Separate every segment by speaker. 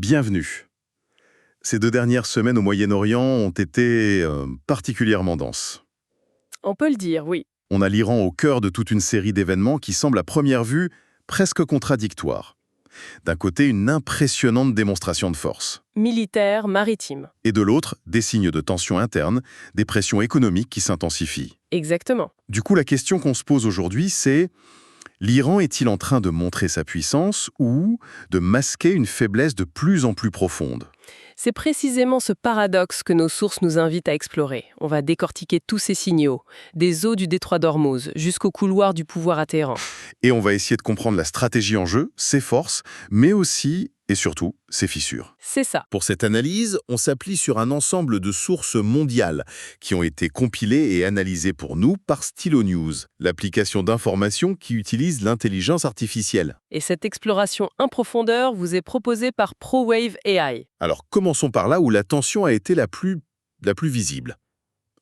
Speaker 1: Bienvenue. Ces 2 dernières semaines au Moyen-Orient ont été particulièrement denses.
Speaker 2: On peut le dire, oui.
Speaker 1: On a l'Iran au cœur de toute une série d'événements qui semblent à première vue presque contradictoires. D'un côté, une impressionnante démonstration de force.
Speaker 2: Militaire, maritime.
Speaker 1: Et de l'autre, des signes de tension interne, des pressions économiques qui s'intensifient.
Speaker 2: Exactement.
Speaker 1: Du coup, la question qu'on se pose aujourd'hui, c'est: l'Iran est-il en train de montrer sa puissance ou de masquer une faiblesse de plus en plus profonde?
Speaker 2: C'est précisément ce paradoxe que nos sources nous invitent à explorer. On va décortiquer tous ces signaux, des eaux du détroit d'Ormuz jusqu'au couloir du pouvoir à Téhéran.
Speaker 1: Et on va essayer de comprendre la stratégie en jeu, ses forces, mais aussi, et surtout, ses fissures.
Speaker 2: C'est ça.
Speaker 1: Pour cette analyse, on s'appuie sur un ensemble de sources mondiales qui ont été compilées et analysées pour nous par Stylo News, l'application d'information qui utilise l'intelligence artificielle.
Speaker 2: Et cette exploration en profondeur vous est proposée par ProWave AI.
Speaker 1: Alors commençons par là où la tension a été la plus visible.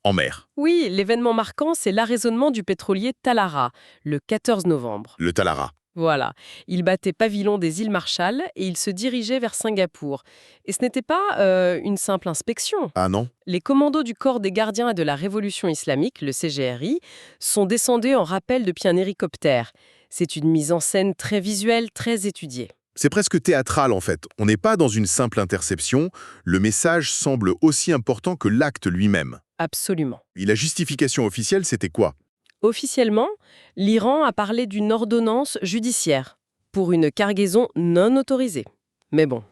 Speaker 1: En mer.
Speaker 2: Oui, l'événement marquant, c'est l'arraisonnement du pétrolier Talara, le 14 novembre.
Speaker 1: Le Talara.
Speaker 2: Voilà, il battait pavillon des îles Marshall et il se dirigeait vers Singapour. Et ce n'était pas une simple inspection.
Speaker 1: Ah non?
Speaker 2: Les commandos du corps des gardiens de la Révolution islamique, le CGRI, sont descendus en rappel depuis un hélicoptère. C'est une mise en scène très visuelle, très étudiée.
Speaker 1: C'est presque théâtral en fait. On n'est pas dans une simple interception. Le message semble aussi important que l'acte lui-même.
Speaker 2: Absolument.
Speaker 1: Et la justification officielle, c'était quoi?
Speaker 2: Officiellement, l'Iran a parlé d'une ordonnance judiciaire pour une cargaison non autorisée. Mais bon,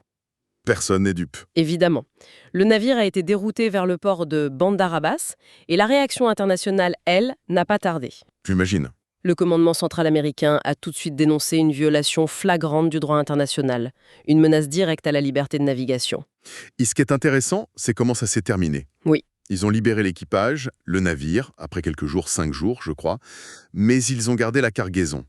Speaker 1: Personne n'est dupe.
Speaker 2: évidemment. Le navire a été dérouté vers le port de Bandar Abbas et la réaction internationale, elle, n'a pas tardé.
Speaker 1: J'imagine.
Speaker 2: Le commandement central américain a tout de suite dénoncé une violation flagrante du droit international, une menace directe à la liberté de navigation.
Speaker 1: Et ce qui est intéressant, c'est comment ça s'est terminé.
Speaker 2: Oui.
Speaker 1: Ils ont libéré l'équipage, le navire, après quelques jours, 5 jours, je crois, mais ils ont gardé la cargaison.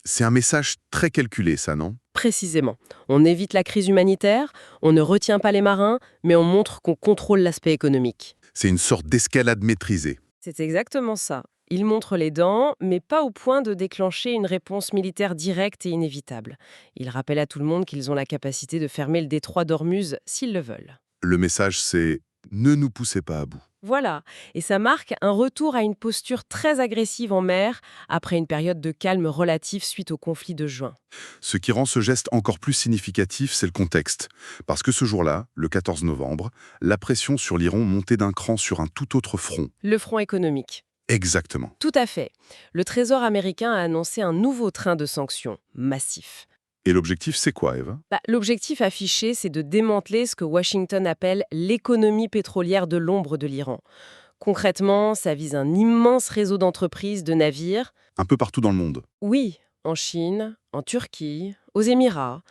Speaker 1: C'est un message très calculé, ça, non?
Speaker 2: Précisément. On évite la crise humanitaire, on ne retient pas les marins, mais on montre qu'on contrôle l'aspect économique.
Speaker 1: C'est une sorte d'escalade maîtrisée.
Speaker 2: C'est exactement ça. Ils montrent les dents, mais pas au point de déclencher une réponse militaire directe et inévitable. Ils rappellent à tout le monde qu'ils ont la capacité de fermer le détroit d'Ormuz s'ils le veulent.
Speaker 1: Le message, c'est: ne nous poussez pas à bout.
Speaker 2: Voilà, et ça marque un retour à une posture très agressive en mer après une période de calme relatif suite au conflit de juin.
Speaker 1: Ce qui rend ce geste encore plus significatif, c'est le contexte. Parce que ce jour-là, le 14 novembre, la pression sur l'Iran montait d'un cran sur un tout autre front.
Speaker 2: Le front économique.
Speaker 1: Exactement.
Speaker 2: Tout à fait. Le Trésor américain a annoncé un nouveau train de sanctions, massif.
Speaker 1: Et l'objectif, c'est quoi, Eva?
Speaker 2: L'objectif affiché, c'est de démanteler ce que Washington appelle l'économie pétrolière de l'ombre de l'Iran. Concrètement, ça vise un immense réseau d'entreprises, de navires.
Speaker 1: Un peu partout dans le monde.
Speaker 2: Oui, en Chine, en Turquie, aux Émirats,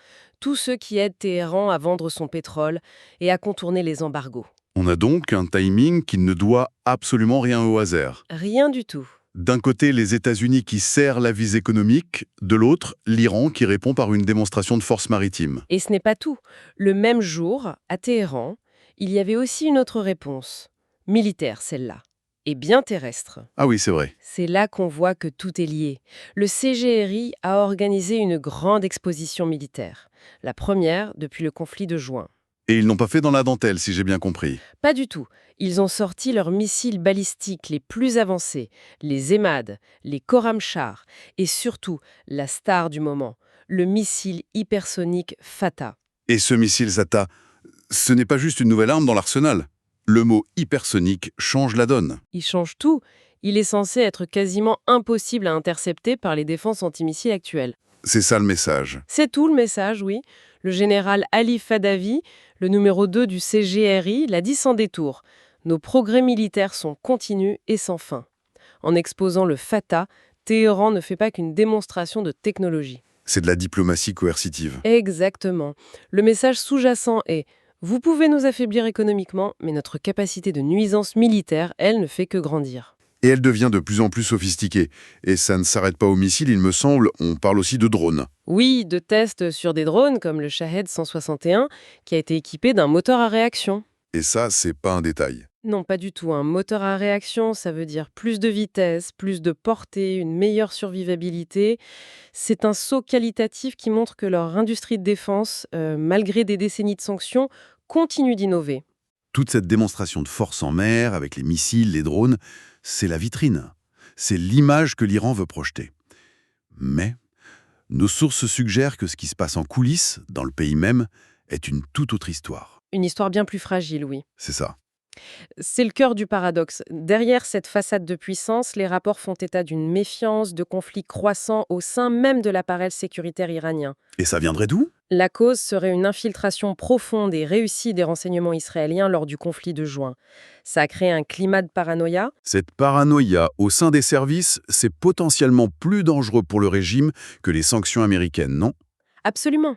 Speaker 2: tous ceux qui aident Téhéran à vendre son pétrole et à contourner les embargos.
Speaker 1: On a donc un timing qui ne doit absolument rien au hasard.
Speaker 2: Rien du tout.
Speaker 1: D'un côté, les États-Unis qui serrent la vis économique, de l'autre, l'Iran qui répond par une démonstration de force maritime.
Speaker 2: Et ce n'est pas tout. Le même jour, à Téhéran, il y avait aussi une autre réponse. Militaire, celle-là. Et bien terrestre.
Speaker 1: Ah oui, c'est vrai.
Speaker 2: C'est là qu'on voit que tout est lié. Le CGRI a organisé une grande exposition militaire. La première depuis le conflit de juin.
Speaker 1: Et ils n'ont pas fait dans la dentelle, si j'ai bien compris.
Speaker 2: Pas du tout. Ils ont sorti leurs missiles balistiques les plus avancés, les EMAD, les Khorramshahr, et surtout, la star du moment, le missile hypersonique Fatah.
Speaker 1: Et ce missile Zata, ce n'est pas juste une nouvelle arme dans l'arsenal. Le mot hypersonique change la donne.
Speaker 2: Il change tout. Il est censé être quasiment impossible à intercepter par les défenses antimissiles actuelles.
Speaker 1: C'est ça le message.
Speaker 2: C'est tout le message, oui. Le général Ali Fadavi, le numéro 2 du CGRI, l'a dit sans détour. Nos progrès militaires sont continus et sans fin. En exposant le Fatah, Téhéran ne fait pas qu'une démonstration de technologie.
Speaker 1: C'est de la diplomatie coercitive.
Speaker 2: Exactement. Le message sous-jacent est: vous pouvez nous affaiblir économiquement, mais notre capacité de nuisance militaire, elle, ne fait que grandir.
Speaker 1: Et elle devient de plus en plus sophistiquée. Et ça ne s'arrête pas aux missiles, il me semble, on parle aussi de drones.
Speaker 2: Oui, de tests sur des drones comme le Shahed 161, qui a été équipé d'un moteur à réaction.
Speaker 1: Et ça, c'est pas un détail.
Speaker 2: Non, pas du tout. Un moteur à réaction, ça veut dire plus de vitesse, plus de portée, une meilleure survivabilité. C'est un saut qualitatif qui montre que leur industrie de défense, malgré des décennies de sanctions, continue d'innover.
Speaker 3: Toute cette démonstration de force en mer, avec les missiles, les drones, c'est la vitrine. C'est l'image que l'Iran veut projeter. Mais nos sources suggèrent que ce qui se passe en coulisses, dans le pays même, est une toute autre histoire.
Speaker 2: Une histoire bien plus fragile, oui.
Speaker 3: C'est ça.
Speaker 2: C'est le cœur du paradoxe. Derrière cette façade de puissance, les rapports font état d'une méfiance, de conflits croissants au sein même de l'appareil sécuritaire iranien.
Speaker 3: Et ça viendrait d'où?
Speaker 2: La cause serait une infiltration profonde et réussie des renseignements israéliens lors du conflit de juin. Ça a créé un climat de paranoïa.
Speaker 3: Cette paranoïa au sein des services, c'est potentiellement plus dangereux pour le régime que les sanctions américaines, non?
Speaker 2: Absolument,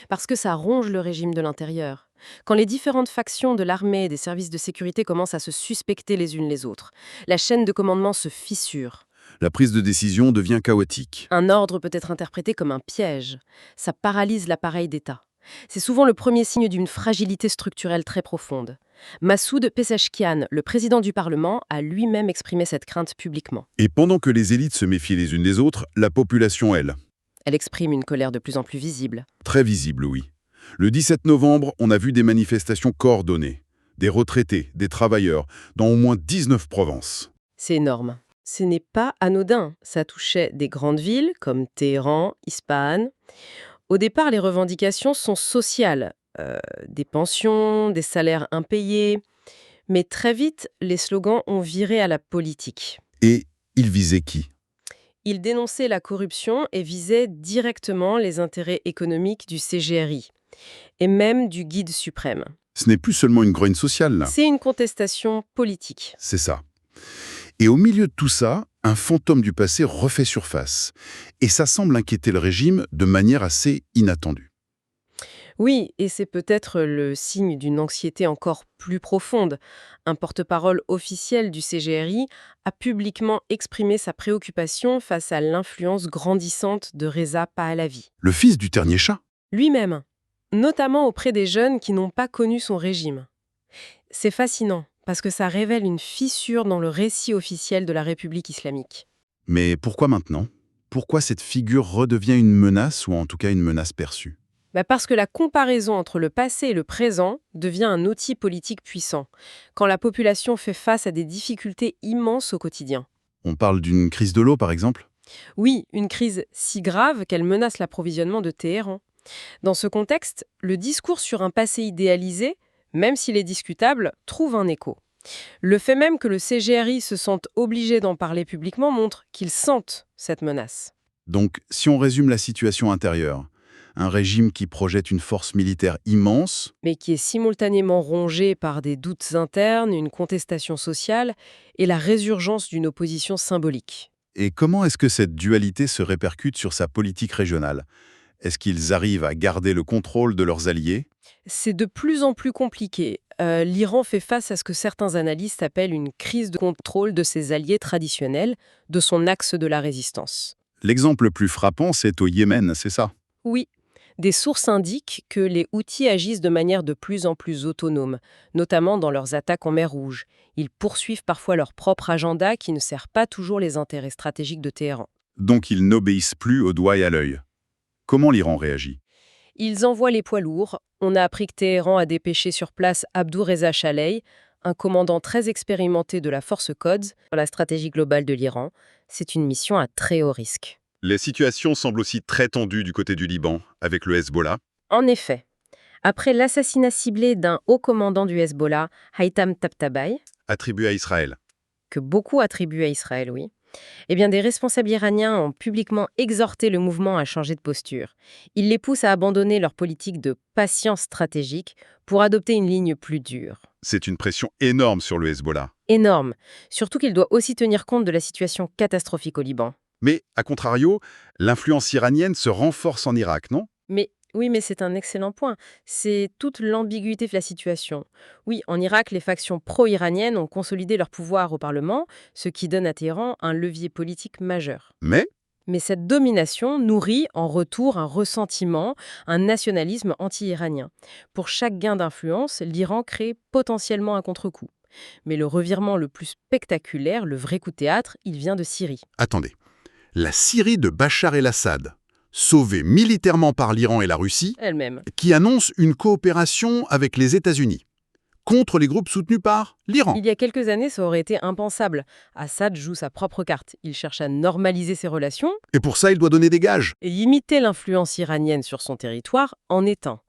Speaker 2: parce que ça ronge le régime de l'intérieur. Quand les différentes factions de l'armée et des services de sécurité commencent à se suspecter les unes les autres, la chaîne de commandement se fissure.
Speaker 3: La prise de décision devient chaotique.
Speaker 2: Un ordre peut être interprété comme un piège. Ça paralyse l'appareil d'État. C'est souvent le premier signe d'une fragilité structurelle très profonde. Massoud Pezeshkian, le président du Parlement, a lui-même exprimé cette crainte publiquement.
Speaker 3: Et pendant que les élites se méfient les unes des autres, la population, elle,
Speaker 2: Elle exprime une colère de plus en plus visible.
Speaker 3: très visible, oui. Le 17 novembre, on a vu des manifestations coordonnées. Des retraités, des travailleurs, dans au moins 19 provinces.
Speaker 2: C'est énorme. Ce n'est pas anodin. Ça touchait des grandes villes comme Téhéran, Ispahan. Au départ, les revendications sont sociales. Des pensions, des salaires impayés. Mais très vite, les slogans ont viré à la politique.
Speaker 3: Et ils visaient qui?
Speaker 2: Ils dénonçaient la corruption et visaient directement les intérêts économiques du CGRI et même du guide suprême.
Speaker 3: Ce n'est plus seulement une grogne sociale, là.
Speaker 2: C'est une contestation politique.
Speaker 3: C'est ça. Et au milieu de tout ça, un fantôme du passé refait surface. Et ça semble inquiéter le régime de manière assez inattendue.
Speaker 2: Oui, et c'est peut-être le signe d'une anxiété encore plus profonde. Un porte-parole officiel du CGRI a publiquement exprimé sa préoccupation face à l'influence grandissante de Reza Pahlavi.
Speaker 3: Le fils du dernier chat?
Speaker 2: Lui-même, notamment auprès des jeunes qui n'ont pas connu son régime. C'est fascinant, parce que ça révèle une fissure dans le récit officiel de la République islamique.
Speaker 3: Mais pourquoi maintenant? Pourquoi cette figure redevient une menace, ou en tout cas une menace perçue?
Speaker 2: Parce que la comparaison entre le passé et le présent devient un outil politique puissant, quand la population fait face à des difficultés immenses au quotidien.
Speaker 3: On parle d'une crise de l'eau, par exemple?
Speaker 2: Oui, une crise si grave qu'elle menace l'approvisionnement de Téhéran. Dans ce contexte, le discours sur un passé idéalisé, même s'il est discutable, trouve un écho. Le fait même que le CGRI se sente obligé d'en parler publiquement montre qu'ils sentent cette menace.
Speaker 3: Donc, si on résume la situation intérieure, un régime qui projette une force militaire immense,
Speaker 2: Mais qui est simultanément rongé par des doutes internes, une contestation sociale et la résurgence d'une opposition symbolique.
Speaker 3: et comment est-ce que cette dualité se répercute sur sa politique régionale? Est-ce qu'ils arrivent à garder le contrôle de leurs alliés?
Speaker 2: C'est de plus en plus compliqué. L'Iran fait face à ce que certains analystes appellent une crise de contrôle de ses alliés traditionnels, de son axe de la résistance.
Speaker 3: L'exemple le plus frappant, c'est au Yémen, c'est ça?
Speaker 2: Oui, des sources indiquent que les Houthis agissent de manière de plus en plus autonome, notamment dans leurs attaques en mer Rouge. Ils poursuivent parfois leur propre agenda qui ne sert pas toujours les intérêts stratégiques de Téhéran.
Speaker 3: Donc ils n'obéissent plus au doigt et à l'œil. Comment l'Iran réagit?
Speaker 2: Ils envoient les poids lourds. On a appris que Téhéran a dépêché sur place Abdou Reza Chalei, un commandant très expérimenté de la force Quds pour la stratégie globale de l'Iran. C'est une mission à très haut risque.
Speaker 3: La situation semble aussi très tendue du côté du Liban, avec le Hezbollah.
Speaker 2: En effet, après l'assassinat ciblé d'un haut commandant du Hezbollah, Haitham Tabtabai,
Speaker 3: Attribué à Israël.
Speaker 2: que beaucoup attribuent à Israël, oui, eh bien des responsables iraniens ont publiquement exhorté le mouvement à changer de posture. Ils les poussent à abandonner leur politique de patience stratégique pour adopter une ligne plus dure.
Speaker 3: C'est une pression énorme sur le Hezbollah.
Speaker 2: Énorme, surtout qu'il doit aussi tenir compte de la situation catastrophique au Liban.
Speaker 3: Mais, à contrario, l'influence iranienne se renforce en Irak, non?
Speaker 2: Mais oui, mais c'est un excellent point. C'est toute l'ambiguïté de la situation. Oui, en Irak, les factions pro-iraniennes ont consolidé leur pouvoir au Parlement, ce qui donne à Téhéran un levier politique majeur.
Speaker 3: Mais
Speaker 2: Mais cette domination nourrit en retour un ressentiment, un nationalisme anti-iranien. Pour chaque gain d'influence, l'Iran crée potentiellement un contre-coup. Mais le revirement le plus spectaculaire, le vrai coup de théâtre, il vient de Syrie.
Speaker 3: Attendez. La Syrie de Bachar el-Assad, sauvée militairement par l'Iran et la Russie,
Speaker 2: Elle-même.
Speaker 3: qui annonce une coopération avec les États-Unis contre les groupes soutenus par l'Iran.
Speaker 2: Il y a quelques années, ça aurait été impensable. Assad joue sa propre carte. Il cherche à normaliser ses relations
Speaker 3: Et pour ça, il doit donner des gages.
Speaker 2: et imiter l'influence iranienne sur son territoire en est un.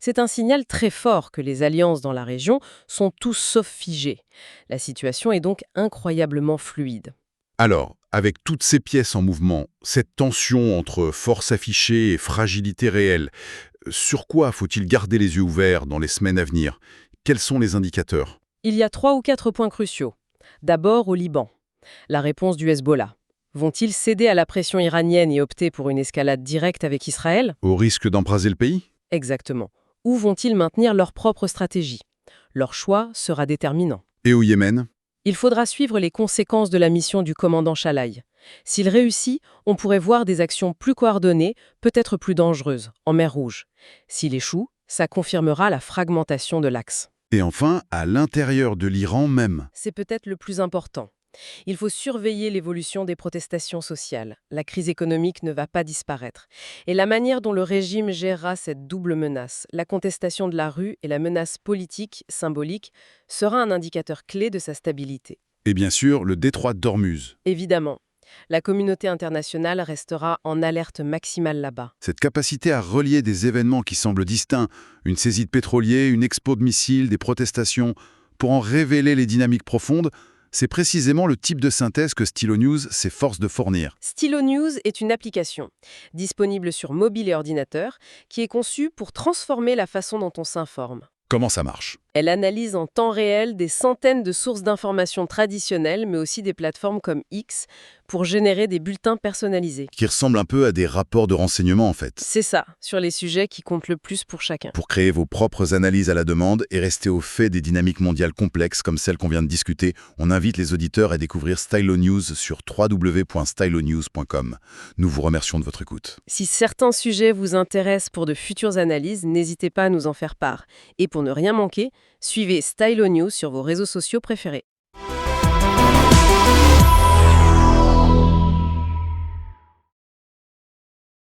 Speaker 2: C'est un signal très fort que les alliances dans la région sont tous sauf figées. La situation est donc incroyablement fluide.
Speaker 3: Alors, avec toutes ces pièces en mouvement, cette tension entre force affichée et fragilité réelle, sur quoi faut-il garder les yeux ouverts dans les semaines à venir? Quels sont les indicateurs?
Speaker 2: Il y a 3 ou 4 points cruciaux. D'abord au Liban. La réponse du Hezbollah. Vont-ils céder à la pression iranienne et opter pour une escalade directe avec Israël?
Speaker 3: Au risque d'embraser le pays?
Speaker 2: Exactement. Ou vont-ils maintenir leur propre stratégie? Leur choix sera déterminant.
Speaker 3: Et au Yémen?
Speaker 2: Il faudra suivre les conséquences de la mission du commandant Chalaï. S'il réussit, on pourrait voir des actions plus coordonnées, peut-être plus dangereuses, en mer Rouge. S'il échoue, ça confirmera la fragmentation de l'axe.
Speaker 3: Et enfin, à l'intérieur de l'Iran même.
Speaker 2: C'est peut-être le plus important. Il faut surveiller l'évolution des protestations sociales. La crise économique ne va pas disparaître. Et la manière dont le régime gérera cette double menace, la contestation de la rue et la menace politique, symbolique, sera un indicateur clé de sa stabilité.
Speaker 3: Et bien sûr, le détroit d'Ormuz.
Speaker 2: Évidemment, la communauté internationale restera en alerte maximale là-bas.
Speaker 3: Cette capacité à relier des événements qui semblent distincts, une saisie de pétrolier, une expo de missiles, des protestations, pour en révéler les dynamiques profondes, c'est précisément le type de synthèse que Stylo News s'efforce de fournir.
Speaker 2: Stylo News est une application, disponible sur mobile et ordinateur, qui est conçue pour transformer la façon dont on s'informe.
Speaker 3: Comment ça marche?
Speaker 2: Elle analyse en temps réel des centaines de sources d'informations traditionnelles, mais aussi des plateformes comme X, pour générer des bulletins personnalisés.
Speaker 3: Qui ressemble un peu à des rapports de renseignement en fait.
Speaker 2: C'est ça, sur les sujets qui comptent le plus pour chacun.
Speaker 3: Pour créer vos propres analyses à la demande et rester au fait des dynamiques mondiales complexes comme celles qu'on vient de discuter, on invite les auditeurs à découvrir Stylo News sur www.stylonews.com. Nous vous remercions de votre écoute.
Speaker 2: Si certains sujets vous intéressent pour de futures analyses, n'hésitez pas à nous en faire part. Et pour ne rien manquer, suivez Stylo News sur vos réseaux sociaux préférés.